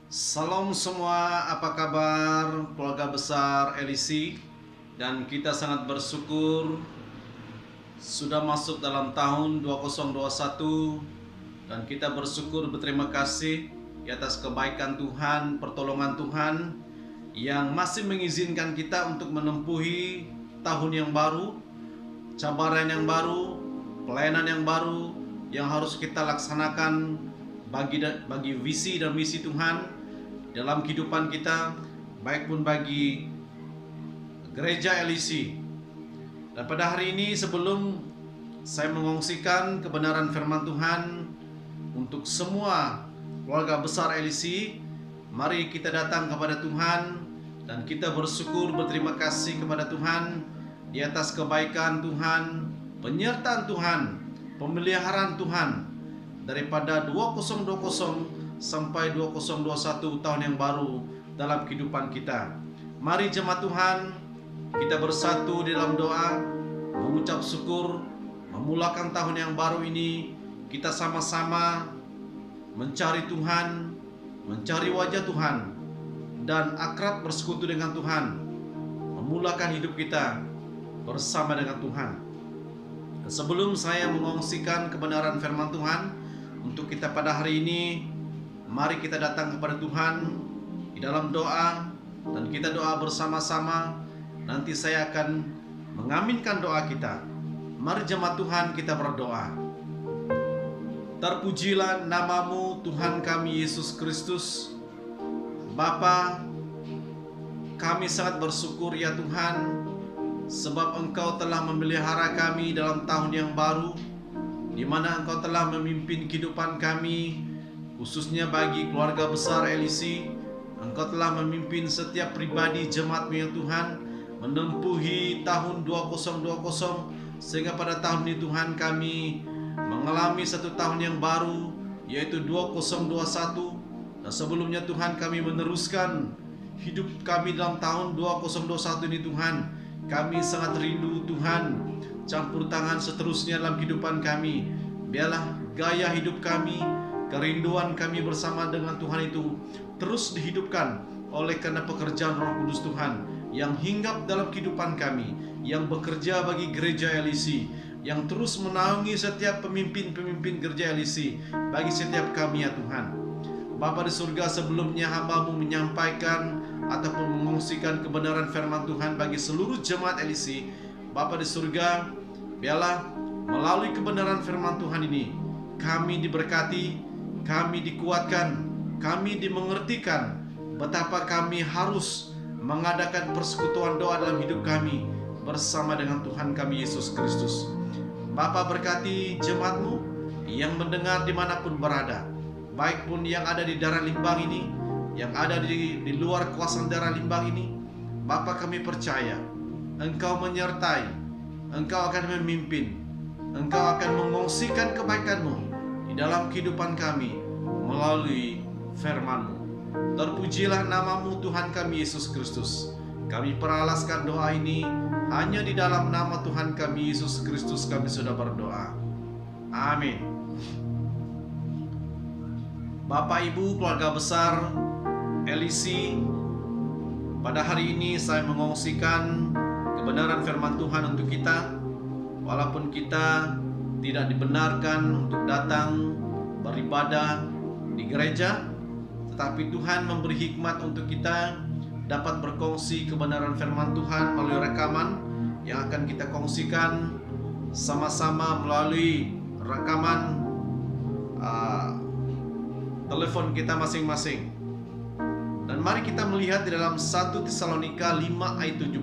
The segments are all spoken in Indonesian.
Salam semua, apa kabar keluarga besar LEC? Dan kita sangat bersyukur sudah masuk dalam tahun 2021 dan kita bersyukur berterima kasih di atas kebaikan Tuhan, pertolongan Tuhan yang masih mengizinkan kita untuk menempuhi tahun yang baru, cabaran yang baru, pelayanan yang baru yang harus kita laksanakan bagi visi dan misi Tuhan dalam kehidupan kita, baik pun bagi gereja LEC. Dan pada hari ini, sebelum saya mengongsikan kebenaran firman Tuhan untuk semua keluarga besar LEC, mari kita datang kepada Tuhan dan kita bersyukur berterima kasih kepada Tuhan di atas kebaikan Tuhan, penyertaan Tuhan, pemeliharaan Tuhan daripada 2020 sampai 2021 tahun yang baru dalam kehidupan kita. Mari jemaat Tuhan, kita bersatu di dalam doa, mengucap syukur, memulakan tahun yang baru ini. Kita sama-sama mencari Tuhan, mencari wajah Tuhan, dan akrab bersekutu dengan Tuhan, memulakan hidup kita bersama dengan Tuhan. Sebelum saya mengongsikan kebenaran firman Tuhan untuk kita pada hari ini, mari kita datang kepada Tuhan di dalam doa dan kita doa bersama-sama. Nanti saya akan mengaminkan doa kita. Mari jemaat Tuhan kita berdoa. Terpujilah namamu Tuhan kami Yesus Kristus. Bapa, kami sangat bersyukur ya Tuhan, sebab Engkau telah memelihara kami dalam tahun yang baru, di mana Engkau telah memimpin kehidupan kami, khususnya bagi keluarga besar LEC. Engkau telah memimpin setiap pribadi jemaat-Mu ya Tuhan, menempuhi tahun 2020, sehingga pada tahun ini Tuhan kami mengalami satu tahun yang baru, yaitu 2021. Dan sebelumnya Tuhan kami meneruskan hidup kami dalam tahun 2021 ini Tuhan. Kami sangat rindu Tuhan, campur tangan seterusnya dalam kehidupan kami. Biarlah gaya hidup kami, kerinduan kami bersama dengan Tuhan itu terus dihidupkan oleh karena pekerjaan Roh Kudus Tuhan yang hinggap dalam kehidupan kami, yang bekerja bagi gereja LEC, yang terus menaungi setiap pemimpin-pemimpin gereja LEC, bagi setiap kami ya Tuhan. Bapa di surga, sebelumnya hamba-Mu menyampaikan ataupun mengungsikan kebenaran firman Tuhan bagi seluruh jemaat LEC. Bapa di surga, biarlah melalui kebenaran firman Tuhan ini kami diberkati, kami dikuatkan, kami dimengertikan betapa kami harus mengadakan persekutuan doa dalam hidup kami bersama dengan Tuhan kami Yesus Kristus. Bapa, berkati jemaat-Mu yang mendengar dimanapun berada, baik pun yang ada di daerah Limbang ini, yang ada di luar kawasan daerah Limbang ini. Bapa, kami percaya Engkau menyertai, Engkau akan memimpin, Engkau akan mengongsikan kebaikan-Mu di dalam kehidupan kami melalui firman-Mu. Terpujilah namamu Tuhan kami Yesus Kristus. Kami peralaskan doa ini hanya di dalam nama Tuhan kami Yesus Kristus kami sudah berdoa. Amin. Bapak Ibu keluarga besar LEC, pada hari ini saya mengongsikan kebenaran firman Tuhan untuk kita. Walaupun kita tidak dibenarkan untuk datang beribadah di gereja, tetapi Tuhan memberi hikmat untuk kita dapat berkongsi kebenaran firman Tuhan melalui rekaman yang akan kita kongsikan sama-sama melalui rekaman telepon kita masing-masing. Dan mari kita melihat di dalam 1 Tesalonika 5 ayat 17.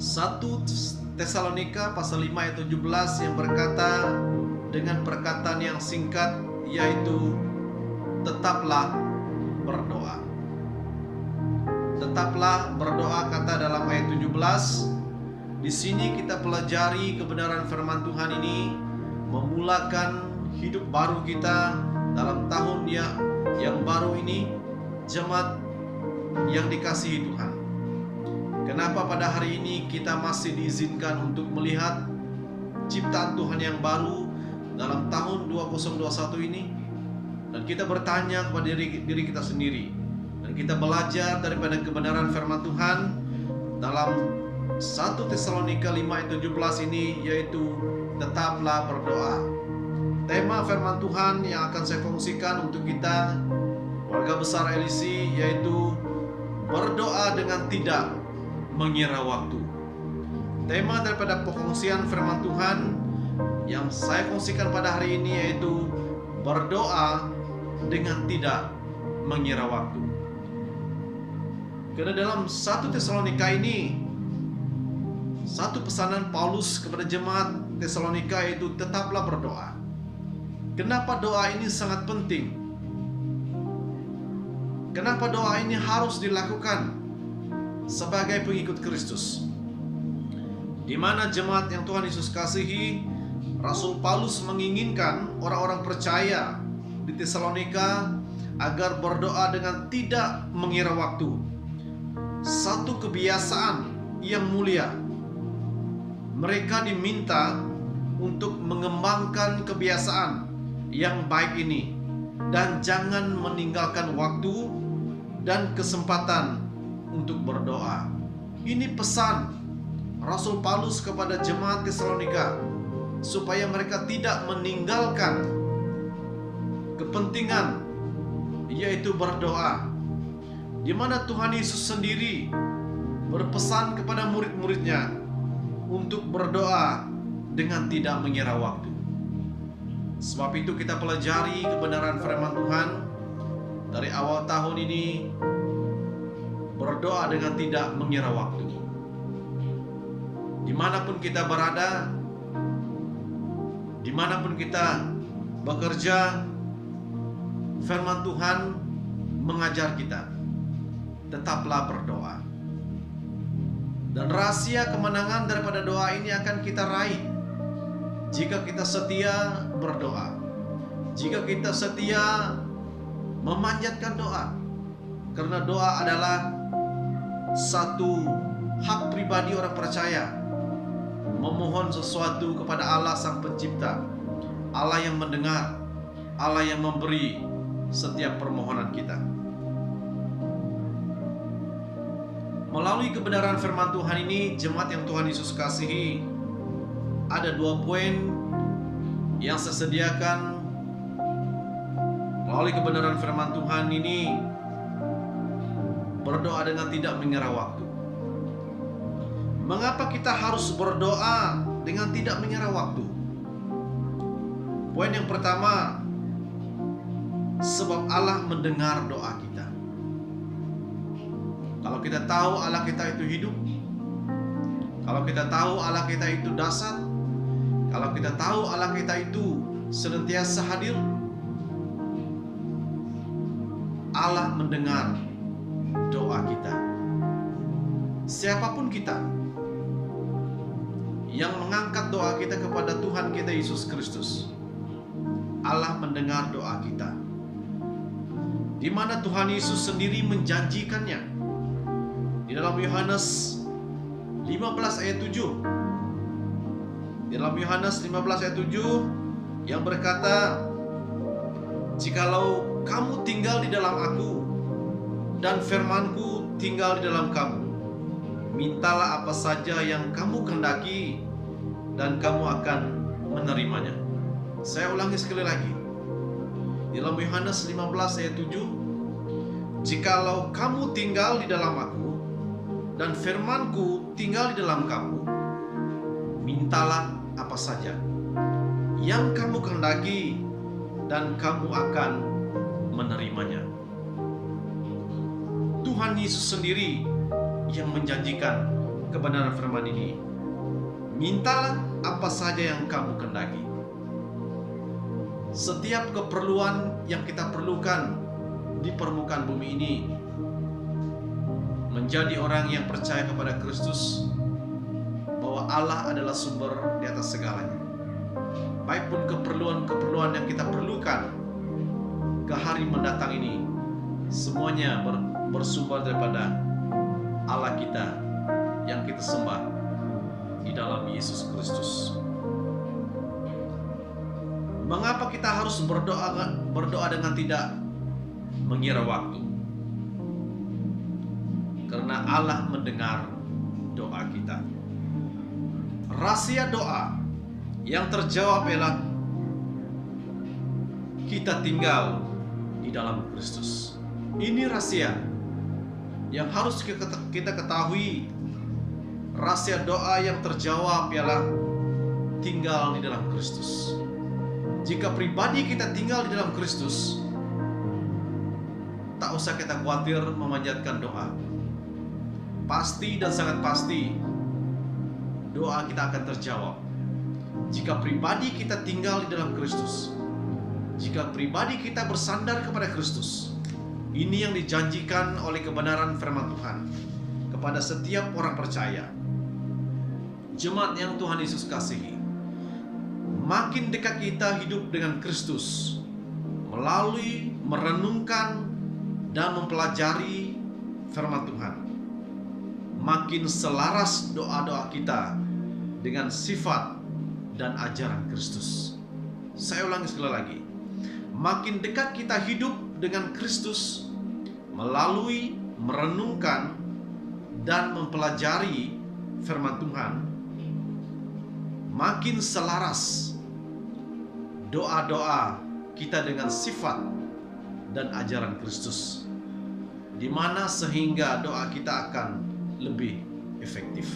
1 Tesalonika pasal 5 ayat 17 yang berkata dengan perkataan yang singkat, yaitu tetaplah berdoa. Tetaplah berdoa, kata dalam ayat 17. Di sini kita pelajari kebenaran firman Tuhan ini, memulakan hidup baru kita dalam tahun yang baru ini, jemaat yang dikasihi Tuhan. Kenapa pada hari ini kita masih diizinkan untuk melihat ciptaan Tuhan yang baru dalam tahun 2021 ini? Dan kita bertanya kepada diri kita sendiri, dan kita belajar daripada kebenaran firman Tuhan dalam 1 Tesalonika 5 ayat 17 ini, yaitu tetaplah berdoa. Tema firman Tuhan yang akan saya kongsikan untuk kita warga besar LIC yaitu berdoa dengan tidak mengira waktu. Tema daripada pengongsian firman Tuhan yang saya kongsikan pada hari ini yaitu berdoa dengan tidak mengira waktu. Karena dalam 1 Tesalonika ini, satu pesanan Paulus kepada jemaat Tesalonika yaitu tetaplah berdoa. Kenapa doa ini sangat penting? Kenapa doa ini harus dilakukan sebagai pengikut Kristus? Di mana jemaat yang Tuhan Yesus kasihi, Rasul Paulus menginginkan orang-orang percaya di Tesalonika agar berdoa dengan tidak mengira waktu. Satu kebiasaan yang mulia. Mereka diminta untuk mengembangkan kebiasaan yang baik ini dan jangan meninggalkan waktu dan kesempatan untuk berdoa. Ini pesan Rasul Paulus kepada jemaat Tesalonika supaya mereka tidak meninggalkan kepentingan yaitu berdoa, di mana Tuhan Yesus sendiri berpesan kepada murid-muridnya untuk berdoa dengan tidak mengira waktu. Sebab itu kita pelajari kebenaran firman Tuhan dari awal tahun ini, berdoa dengan tidak mengira waktu. Dimanapun kita berada, dimanapun kita bekerja, firman Tuhan mengajar kita, tetaplah berdoa. Dan rahasia kemenangan daripada doa ini akan kita raih jika kita setia berdoa, jika kita setia memanjatkan doa. Karena doa adalah satu hak pribadi orang percaya, memohon sesuatu kepada Allah Sang Pencipta, Allah yang mendengar, Allah yang memberi setiap permohonan kita. Melalui kebenaran firman Tuhan ini, jemaat yang Tuhan Yesus kasihi, ada 2 poin yang saya sediakan. Melalui kebenaran firman Tuhan ini, berdoa dengan tidak mengira waktu. Mengapa kita harus berdoa dengan tidak mengira waktu? Poin yang pertama, sebab Allah mendengar doa kita. Kalau kita tahu Allah kita itu hidup, kalau kita tahu Allah kita itu dahsyat, kalau kita tahu Allah kita itu senantiasa hadir, Allah mendengar doa kita. Siapapun kita yang mengangkat doa kita kepada Tuhan kita Yesus Kristus, Allah mendengar doa kita. Di mana Tuhan Yesus sendiri menjanjikannya di dalam Yohanes 15 ayat 7. Di dalam Yohanes 15 ayat 7 yang berkata, "Jikalau kamu tinggal di dalam aku dan firman-Ku tinggal di dalam kamu, mintalah apa saja yang kamu kehendaki dan kamu akan menerimanya." Saya ulangi sekali lagi. Di dalam Yohanes 15 ayat 7, "Jikalau kamu tinggal di dalam aku dan firman-Ku tinggal di dalam kamu, mintalah apa saja yang kamu kehendaki dan kamu akan menerimanya." Tuhan Yesus sendiri yang menjanjikan kebenaran firman ini. Mintalah apa saja yang kamu kehendaki. Setiap keperluan yang kita perlukan di permukaan bumi ini, menjadi orang yang percaya kepada Kristus bahwa Allah adalah sumber di atas segalanya. Baik pun keperluan-keperluan yang kita perlukan ke hari mendatang ini, semuanya bersumber daripada Allah kita yang kita sembah di dalam Yesus Kristus. Mengapa kita harus berdoa dengan tidak mengira waktu? Karena Allah mendengar doa kita. Rahasia doa yang terjawab ialah kita tinggal di dalam Kristus. Ini rahasia yang harus kita ketahui. Rahasia doa yang terjawab ialah tinggal di dalam Kristus. Jika pribadi kita tinggal di dalam Kristus, tak usah kita khawatir memanjatkan doa. Pasti dan sangat pasti doa kita akan terjawab. Jika pribadi kita tinggal di dalam Kristus, jika pribadi kita bersandar kepada Kristus, ini yang dijanjikan oleh kebenaran firman Tuhan kepada setiap orang percaya. Jemaat yang Tuhan Yesus kasihi, makin dekat kita hidup dengan Kristus melalui merenungkan dan mempelajari firman Tuhan, makin selaras doa-doa kita dengan sifat dan ajaran Kristus. Saya ulangi sekali lagi. Makin dekat kita hidup dengan Kristus melalui merenungkan dan mempelajari firman Tuhan, makin selaras doa-doa kita dengan sifat dan ajaran Kristus, di mana sehingga doa kita akan lebih efektif.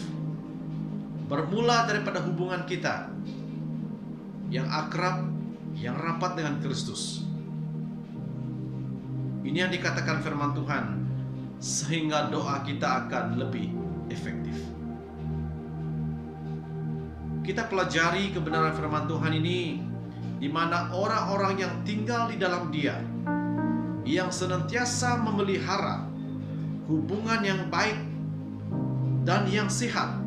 Bermula daripada hubungan kita yang akrab, yang rapat dengan Kristus. Ini yang dikatakan firman Tuhan, sehingga doa kita akan lebih efektif. Kita pelajari kebenaran firman Tuhan ini, di mana orang-orang yang tinggal di dalam Dia, yang senantiasa memelihara hubungan yang baik dan yang sehat,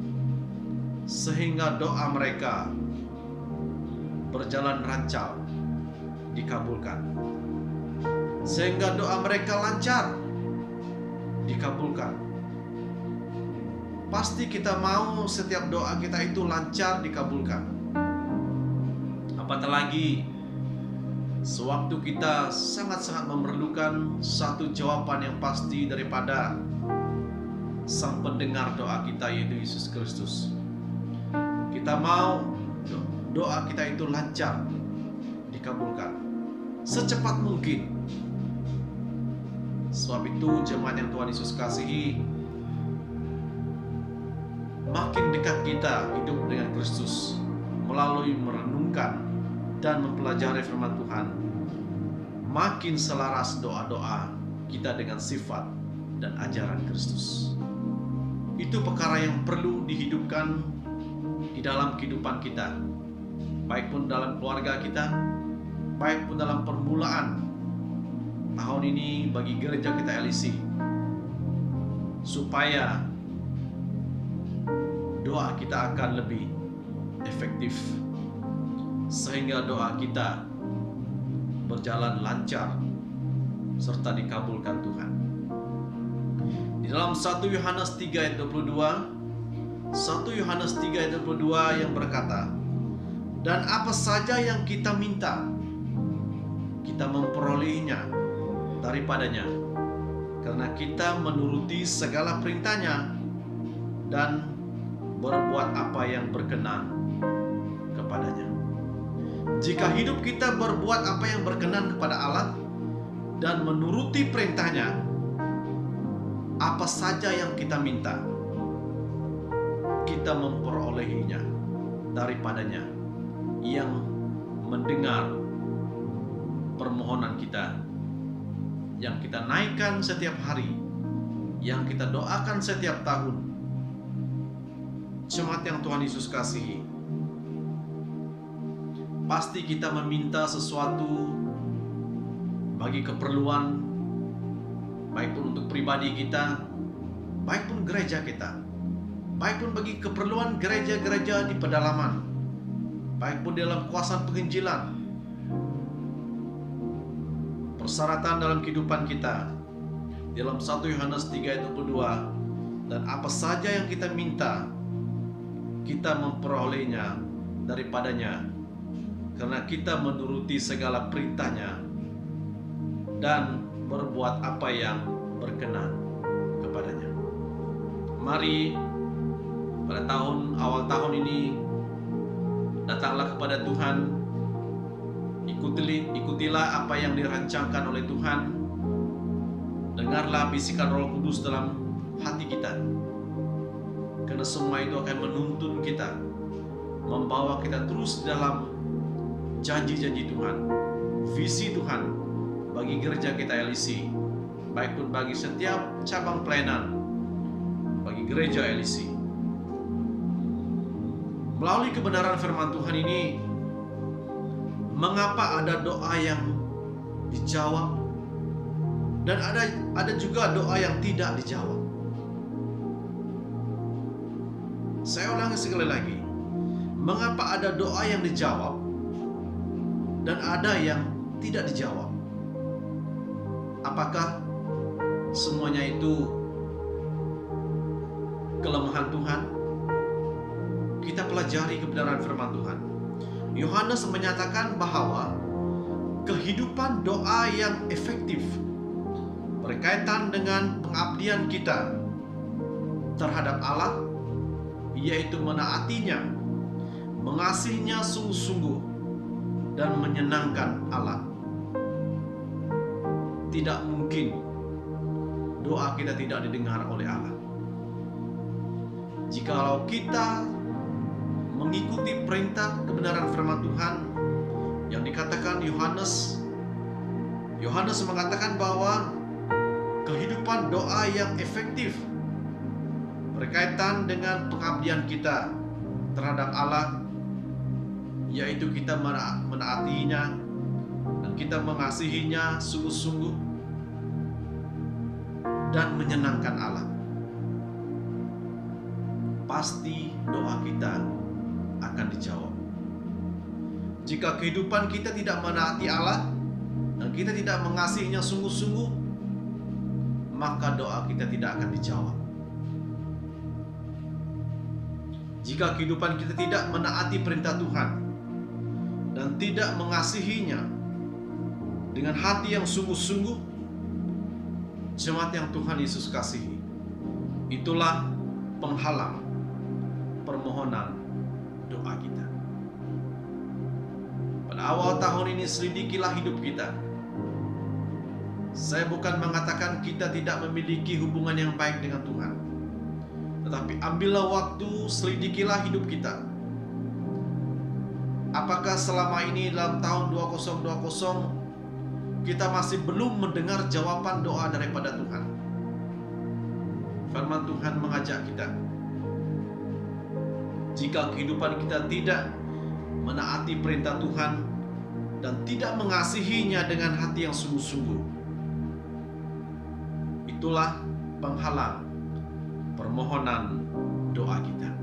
sehingga doa mereka berjalan lancar, dikabulkan. Sehingga doa mereka lancar, dikabulkan. Pasti kita mau setiap doa kita itu lancar, dikabulkan. Apatah lagi sewaktu kita sangat-sangat memerlukan satu jawaban yang pasti daripada Sang pendengar doa kita, yaitu Yesus Kristus. Kita mau doa kita itu lancar, dikabulkan secepat mungkin. Sebab itu jemaat yang Tuhan Yesus kasihi, makin dekat kita hidup dengan Kristus melalui merenungkan dan mempelajari firman Tuhan, makin selaras doa-doa kita dengan sifat dan ajaran Kristus. Itu perkara yang perlu dihidupkan di dalam kehidupan kita, baik pun dalam keluarga kita, baik pun dalam permulaan tahun ini bagi gereja kita LEC, supaya doa kita akan lebih efektif, sehingga doa kita berjalan lancar serta dikabulkan Tuhan. Di dalam 1 Yohanes 3 ayat 22, 1 Yohanes 3 ayat 22 yang berkata, dan apa saja yang kita minta, kita memperolehnya daripadanya, karena kita menuruti segala perintahnya dan berbuat apa yang berkenan kepadanya. Jika hidup kita berbuat apa yang berkenan kepada Allah dan menuruti perintahnya, apa saja yang kita minta, kita memperolehinya daripadanya, yang mendengar permohonan kita, yang kita naikkan setiap hari, yang kita doakan setiap tahun. Jemaat yang Tuhan Yesus kasihi, pasti kita meminta sesuatu bagi keperluan, baik pun untuk pribadi kita, baik pun gereja kita, baik pun bagi keperluan gereja-gereja di pedalaman, baik pun dalam kuasa penginjilan, persyaratan dalam kehidupan kita. Dalam 1 Yohanes 3 ayat 22, dan apa saja yang kita minta, kita memperolehnya daripadanya, karena kita menuruti segala perintahnya dan berbuat apa yang berkenan kepadanya. Mari pada awal tahun ini datanglah kepada Tuhan, ikutilah apa yang dirancangkan oleh Tuhan, dengarlah bisikan Roh Kudus dalam hati kita, karena semua itu akan menuntun kita, membawa kita terus dalam janji-janji Tuhan, visi Tuhan bagi gereja kita LEC, baik pun bagi setiap cabang pelayanan bagi gereja LEC. Melalui kebenaran firman Tuhan ini, mengapa ada doa yang dijawab dan ada juga doa yang tidak dijawab. Saya ulangi sekali lagi, mengapa ada doa yang dijawab dan ada yang tidak dijawab? Apakah semuanya itu kelemahan Tuhan? Kita pelajari kebenaran firman Tuhan. Yohanes menyatakan bahwa kehidupan doa yang efektif berkaitan dengan pengabdian kita terhadap Allah, yaitu menaatinya, mengasihinya sungguh-sungguh, dan menyenangkan Allah. Tidak mungkin doa kita tidak didengar oleh Allah. Jikalau kita mengikuti perintah kebenaran firman Tuhan yang dikatakan Yohanes mengatakan bahwa kehidupan doa yang efektif berkaitan dengan pengabdian kita terhadap Allah, yaitu kita menaatinya dan kita mengasihinya sungguh-sungguh dan menyenangkan Allah. Pasti doa kita akan dijawab. Jika kehidupan kita tidak menaati Allah dan kita tidak mengasihinya sungguh-sungguh, maka doa kita tidak akan dijawab. Jika kehidupan kita tidak menaati perintah Tuhan dan tidak mengasihinya dengan hati yang sungguh-sungguh, jemaat yang Tuhan Yesus kasihi, itulah penghalang permohonan doa kita. Pada awal tahun ini selidikilah hidup kita. Saya bukan mengatakan kita tidak memiliki hubungan yang baik dengan Tuhan, tetapi ambillah waktu, selidikilah hidup kita. Apakah selama ini dalam tahun 2020 kita masih belum mendengar jawaban doa daripada Tuhan? Firman Tuhan mengajak kita, jika kehidupan kita tidak menaati perintah Tuhan dan tidak mengasihinya dengan hati yang sungguh-sungguh, itulah penghalang permohonan doa kita.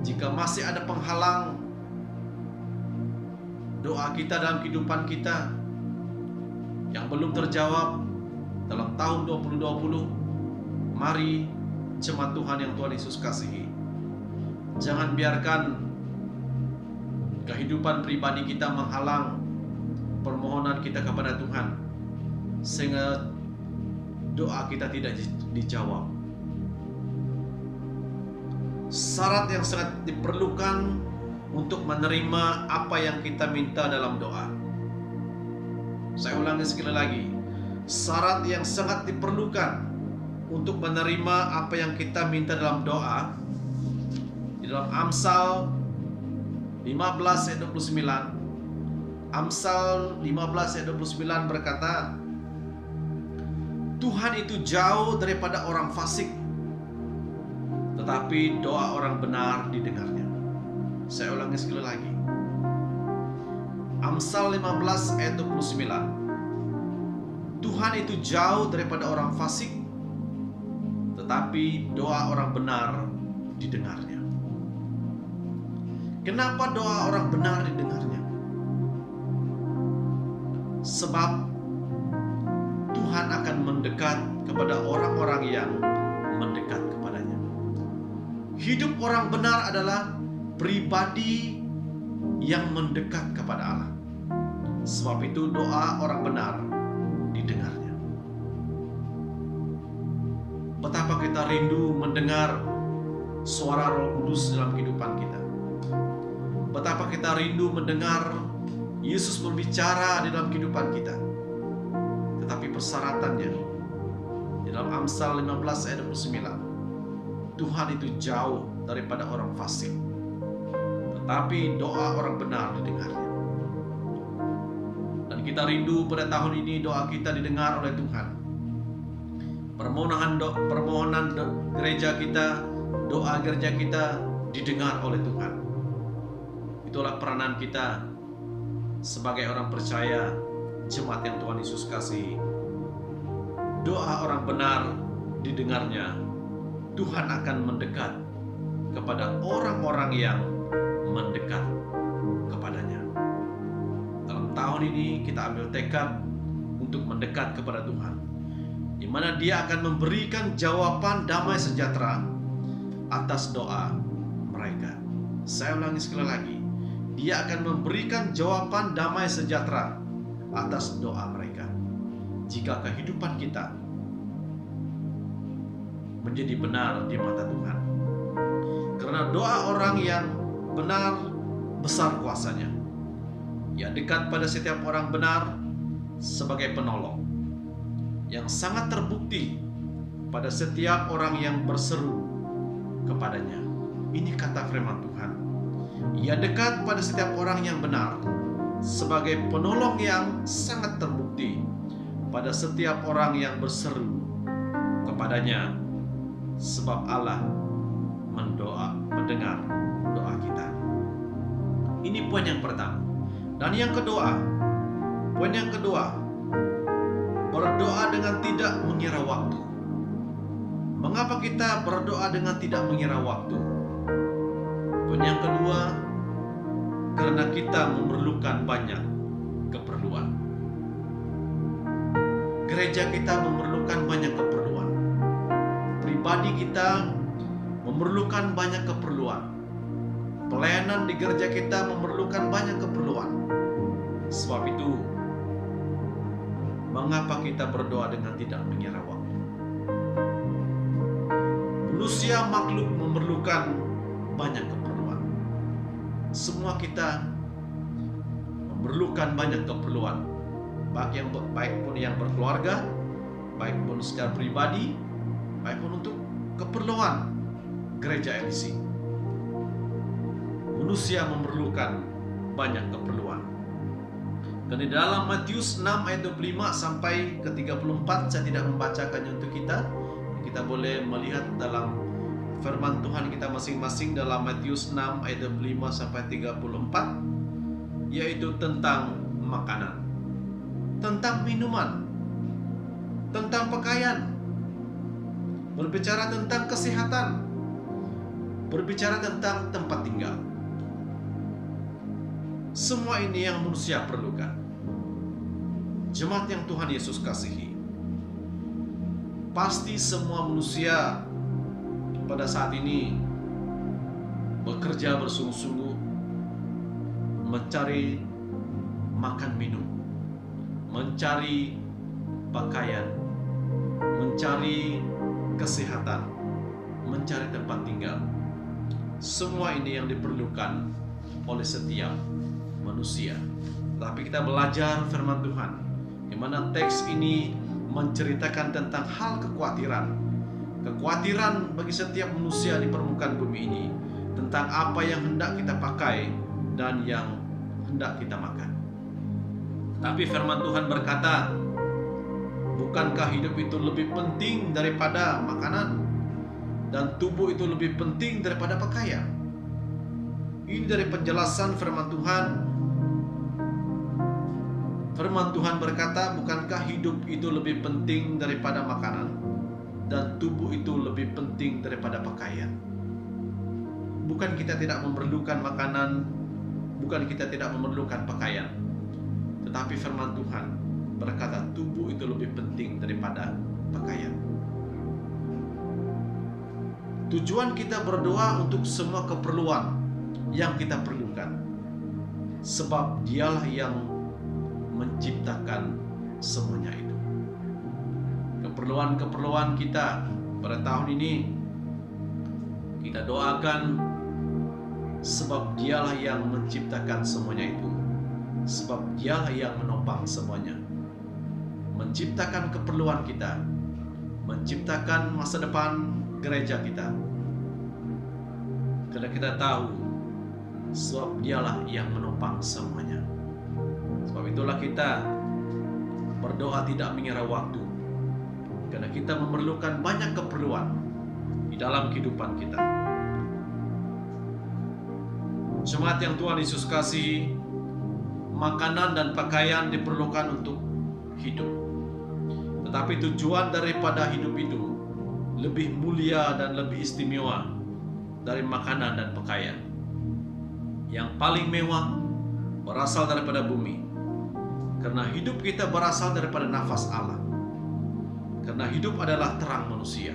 Jika masih ada penghalang doa kita dalam kehidupan kita yang belum terjawab dalam tahun 2020, mari jemaat Tuhan yang Tuhan Yesus kasihi, jangan biarkan kehidupan pribadi kita menghalang permohonan kita kepada Tuhan sehingga doa kita tidak dijawab. Syarat yang sangat diperlukan untuk menerima apa yang kita minta dalam doa. Saya ulangi sekali lagi, syarat yang sangat diperlukan untuk menerima apa yang kita minta dalam doa. Di dalam Amsal 15 ayat 29, Amsal 15 ayat 29 berkata, Tuhan itu jauh daripada orang fasik, tetapi doa orang benar didengarnya. Saya ulangi sekali lagi, Amsal 15 ayat 29, Tuhan itu jauh daripada orang fasik, tetapi doa orang benar didengarnya. Kenapa doa orang benar didengarnya? Sebab Tuhan akan mendekat kepada orang-orang yang mendekat kepadanya. Hidup orang benar adalah pribadi yang mendekat kepada Allah. Sebab itu doa orang benar didengarnya. Betapa kita rindu mendengar suara Roh Kudus dalam kehidupan kita. Betapa kita rindu mendengar Yesus berbicara di dalam kehidupan kita. Tetapi persyaratannya di dalam Amsal 15 ayat 29, Tuhan itu jauh daripada orang fasik, tetapi doa orang benar didengarnya. Dan kita rindu pada tahun ini doa kita didengar oleh Tuhan. Permohonan gereja kita, doa gereja kita didengar oleh Tuhan. Itulah peranan kita sebagai orang percaya, jemaat yang Tuhan Yesus kasihi. Doa orang benar didengarnya, Tuhan akan mendekat kepada orang-orang yang mendekat kepadanya. Dalam tahun ini kita ambil tekad untuk mendekat kepada Tuhan, di mana Dia akan memberikan jawaban damai sejahtera atas doa mereka. Saya ulangi sekali lagi, Dia akan memberikan jawaban damai sejahtera atas doa mereka. Jika kehidupan kita menjadi benar di mata Tuhan. Karena doa orang yang benar besar kuasanya. Ia dekat pada setiap orang benar sebagai penolong, yang sangat terbukti pada setiap orang yang berseru kepadanya. Ini kata firman Tuhan. Ia dekat pada setiap orang yang benar sebagai penolong yang sangat terbukti pada setiap orang yang berseru kepadanya, sebab Allah mendengar doa kita. Ini poin yang pertama. Dan yang kedua, poin yang kedua, berdoa dengan tidak mengira waktu. Mengapa kita berdoa dengan tidak mengira waktu? Poin yang kedua, karena kita memerlukan banyak keperluan. Gereja kita memerlukan banyak keperluan. Pribadi kita memerlukan banyak keperluan. Pelayanan di gereja kita memerlukan banyak keperluan. Sebab itu, mengapa kita berdoa dengan tidak mengira waktu? Manusia makhluk memerlukan banyak keperluan. Semua kita memerlukan banyak keperluan, baik pun yang berkeluarga, baik pun secara pribadi, baik pun untuk keperluan gereja LC. Manusia memerlukan banyak keperluan. Dan di dalam Matius 6 ayat 25 sampai ke 34, saya tidak membacakannya untuk kita. Kita boleh melihat dalam firman Tuhan kita masing-masing dalam Matius 6 ayat 25 sampai 34, yaitu tentang makanan, tentang minuman, tentang pakaian, berbicara tentang kesehatan, berbicara tentang tempat tinggal. Semua ini yang manusia perlukan. Jemaat yang Tuhan Yesus kasihi, pasti semua manusia pada saat ini bekerja bersungguh-sungguh mencari makan minum, mencari pakaian, mencari kesehatan, mencari tempat tinggal. Semua ini yang diperlukan oleh setiap manusia. Tapi kita belajar firman Tuhan, di mana teks ini menceritakan tentang hal kekhawatiran bagi setiap manusia di permukaan bumi ini, tentang apa yang hendak kita pakai dan yang hendak kita makan. Tapi firman Tuhan berkata, bukankah hidup itu lebih penting daripada makanan, dan tubuh itu lebih penting daripada pakaian? Ini dari penjelasan firman Tuhan. Firman Tuhan berkata, bukankah hidup itu lebih penting daripada makanan, dan tubuh itu lebih penting daripada pakaian? Bukan kita tidak memerlukan makanan, bukan kita tidak memerlukan pakaian, tetapi firman Tuhan berkata tubuh itu lebih penting daripada pakaian. Tujuan kita berdoa untuk semua keperluan yang kita perlukan. sebab Dialah yang menciptakan semuanya itu. Keperluan-keperluan kita pada tahun ini kita doakan, sebab Dialah yang menciptakan semuanya itu, sebab Dialah yang menopang semuanya, menciptakan keperluan kita, menciptakan masa depan gereja kita. Karena kita tahu, sebab Dialah yang menopang semuanya. Sebab itulah kita berdoa tidak mengira waktu, karena kita memerlukan banyak keperluan di dalam kehidupan kita. Jemaat yang Tuhan Yesus kasihi, makanan dan pakaian diperlukan untuk hidup. Tetapi tujuan daripada hidup itu lebih mulia dan lebih istimewa dari makanan dan pakaian. Yang paling mewah berasal daripada bumi. Karena hidup kita berasal daripada nafas Allah. Karena hidup adalah terang manusia.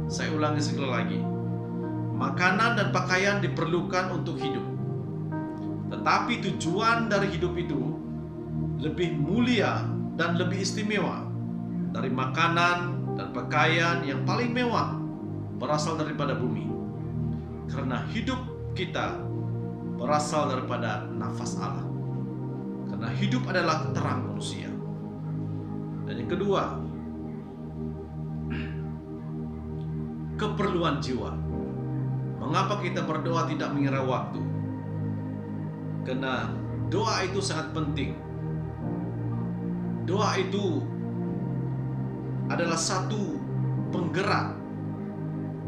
Saya ulangi sekali lagi. Makanan dan pakaian diperlukan untuk hidup. Tetapi tujuan dari hidup itu lebih mulia dan lebih istimewa dari makanan dan pakaian yang paling mewah berasal daripada bumi. Karena hidup kita berasal daripada nafas Allah. Karena hidup adalah terang manusia. Dan yang kedua, keperluan jiwa. Mengapa kita berdoa tidak mengira waktu? Karena doa itu sangat penting. Doa itu adalah satu penggerak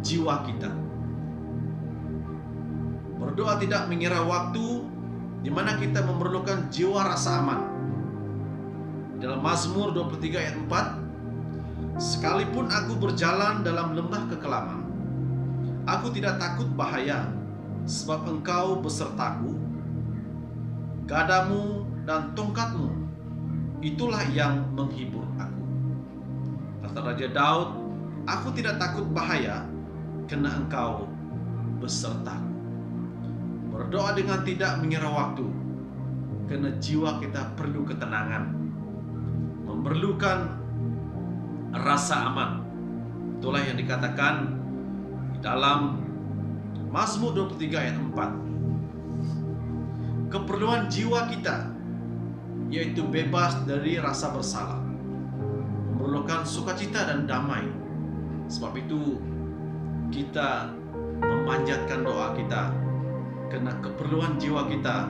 jiwa kita. Berdoa tidak mengira waktu, di mana kita memerlukan jiwa rasa aman. Dalam Mazmur 23 ayat 4, sekalipun aku berjalan dalam lembah kekelaman, aku tidak takut bahaya, sebab Engkau besertaku. Gadamu dan tongkatmu, itulah yang menghibur aku. Kata Raja Daud, aku tidak takut bahaya, karena Engkau besertaku. Berdoa dengan tidak mengira waktu, karena jiwa kita perlu ketenangan, memerlukan rasa aman. Itulah yang dikatakan di dalam Mazmur 23 ayat 4. Keperluan jiwa kita, yaitu bebas dari rasa bersalah, memerlukan sukacita dan damai. Sebab itu kita memanjatkan doa kita, karena keperluan jiwa kita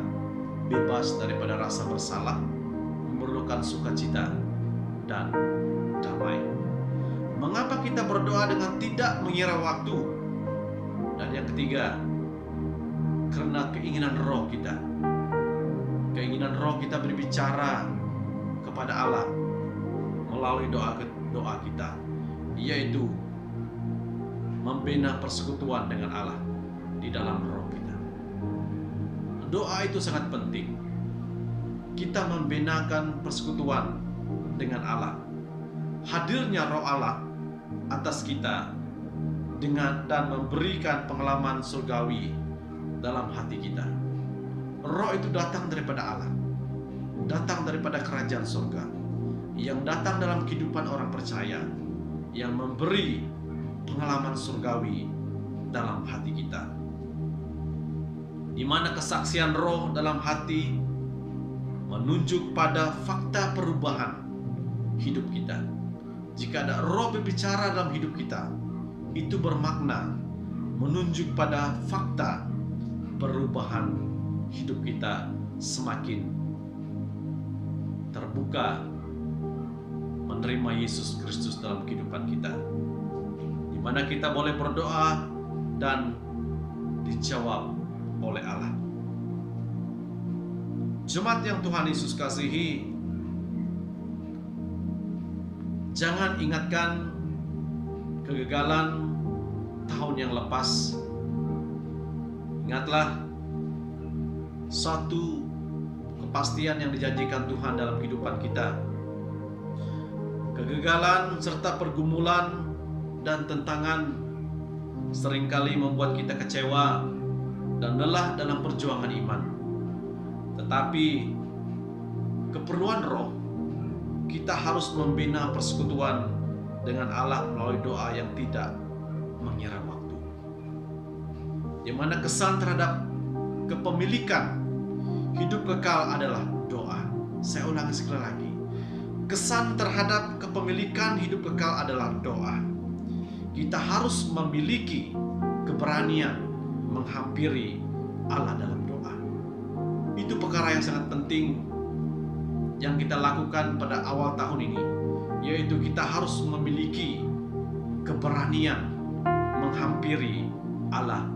bebas daripada rasa bersalah, memerlukan sukacita dan damai. Mengapa kita berdoa dengan tidak mengira waktu? Dan yang ketiga, karena keinginan roh kita. Keinginan roh kita berbicara kepada Allah melalui doa kita, yaitu membina persekutuan dengan Allah di dalam roh kita. Doa itu sangat penting. Kita membinakan persekutuan dengan Allah. Hadirnya roh Allah atas kita dengan dan memberikan pengalaman surgawi dalam hati kita. Roh itu datang daripada Allah, datang daripada kerajaan surga, yang datang dalam kehidupan orang percaya, yang memberi pengalaman surgawi dalam hati kita. Di mana kesaksian roh dalam hati menunjuk pada fakta perubahan hidup kita. Jika ada roh berbicara dalam hidup kita, itu bermakna menunjuk pada fakta perubahan hidup kita semakin terbuka menerima Yesus Kristus dalam kehidupan kita, di mana kita boleh berdoa dan dijawab oleh Allah. Jemaat yang Tuhan Yesus kasihi, jangan ingatkan kegagalan tahun yang lepas. Ingatlah satu kepastian yang dijanjikan Tuhan dalam kehidupan kita. Kegagalan serta pergumulan dan tentangan seringkali membuat kita kecewa dan lelah dalam perjuangan iman. Tetapi keperluan roh, kita harus membina persekutuan dengan Allah melalui doa yang tidak mengira waktu. Di mana kesan terhadap kepemilikan hidup kekal adalah doa. Saya ulangi sekali lagi. Kesan terhadap kepemilikan hidup kekal adalah doa. Kita harus memiliki keberanian menghampiri Allah dalam doa. Itu perkara yang sangat penting yang kita lakukan pada awal tahun ini, yaitu kita harus memiliki keberanian menghampiri Allah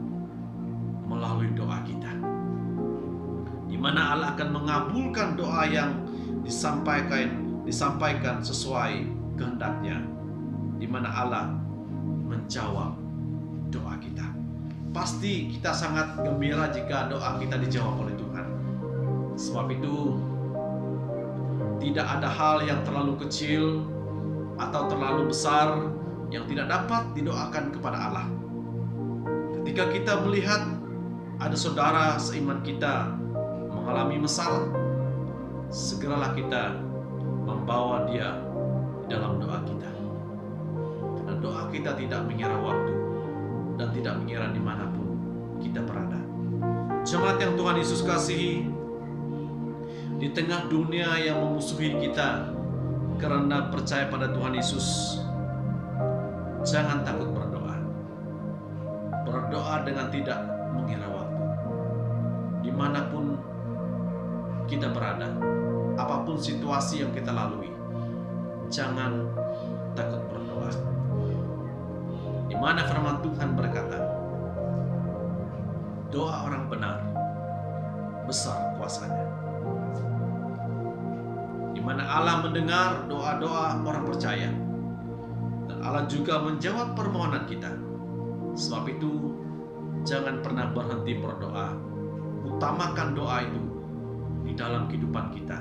melalui doa kita, di mana Allah akan mengabulkan doa yang disampaikan sesuai kehendaknya, di mana Allah menjawab doa kita. Pasti kita sangat gembira jika doa kita dijawab oleh Tuhan. Sebab itu tidak ada hal yang terlalu kecil atau terlalu besar yang tidak dapat didoakan kepada Allah. Ketika kita melihat ada saudara seiman kita mengalami masalah, segeralah kita membawa dia dalam doa kita. Karena doa kita tidak mengira waktu dan tidak mengira dimanapun kita berada. Jemaat yang Tuhan Yesus kasihi, di tengah dunia yang memusuhi kita karena percaya pada Tuhan Yesus, jangan takut berdoa. Berdoa dengan tidak mengira waktu. Dimanapun kita berada, apapun situasi yang kita lalui, jangan takut berdoa. Di mana firman Tuhan berkata, doa orang benar besar kuasanya. Di mana Allah mendengar doa-doa orang percaya, dan Allah juga menjawab permohonan kita. Sebab itu, jangan pernah berhenti berdoa. Utamakan doa itu di dalam kehidupan kita.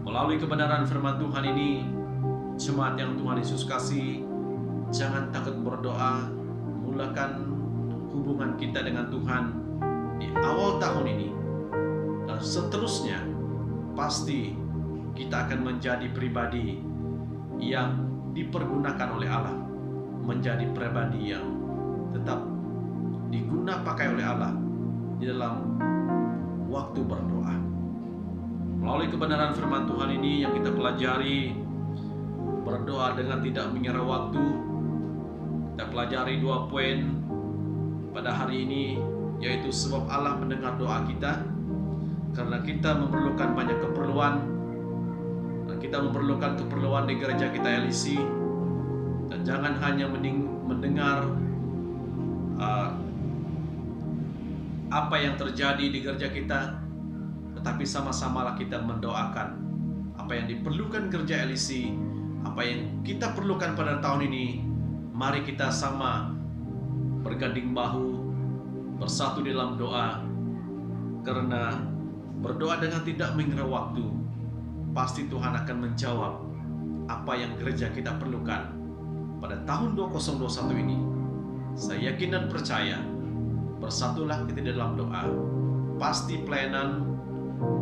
Melalui kebenaran firman Tuhan ini, jemaat yang Tuhan Yesus kasih, jangan takut berdoa. Mulakan hubungan kita dengan Tuhan di awal tahun ini, dan seterusnya pasti kita akan menjadi pribadi yang dipergunakan oleh Allah, menjadi pribadi yang tetap diguna pakai oleh Allah di dalam waktu berdoa. Melalui kebenaran firman Tuhan ini yang kita pelajari, berdoa dengan tidak mengira waktu, kita pelajari 2 poin pada hari ini, yaitu sebab Allah mendengar doa kita, karena kita memerlukan banyak keperluan, dan kita memerlukan keperluan di gereja kita LEC. Dan jangan hanya mendengar apa yang terjadi di gereja kita, tetapi sama-samalah kita mendoakan apa yang diperlukan gereja LEC, apa yang kita perlukan pada tahun ini. Mari kita sama berganding bahu, bersatu dalam doa, karena berdoa dengan tidak mengira waktu, pasti Tuhan akan menjawab apa yang gereja kita perlukan pada tahun 2021 ini. Saya yakin dan percaya, bersatulah kita dalam doa, pasti pelayanan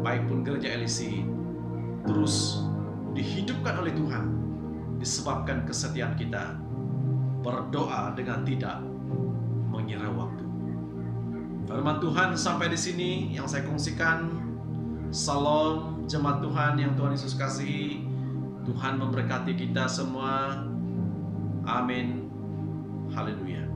baik pun gereja LEC terus dihidupkan oleh Tuhan, disebabkan kesetiaan kita berdoa dengan tidak mengira waktu. Firman Tuhan sampai di sini yang saya kongsikan. Salam jemaat Tuhan yang Tuhan Yesus kasihi. Tuhan memberkati kita semua. Amin. Haleluya.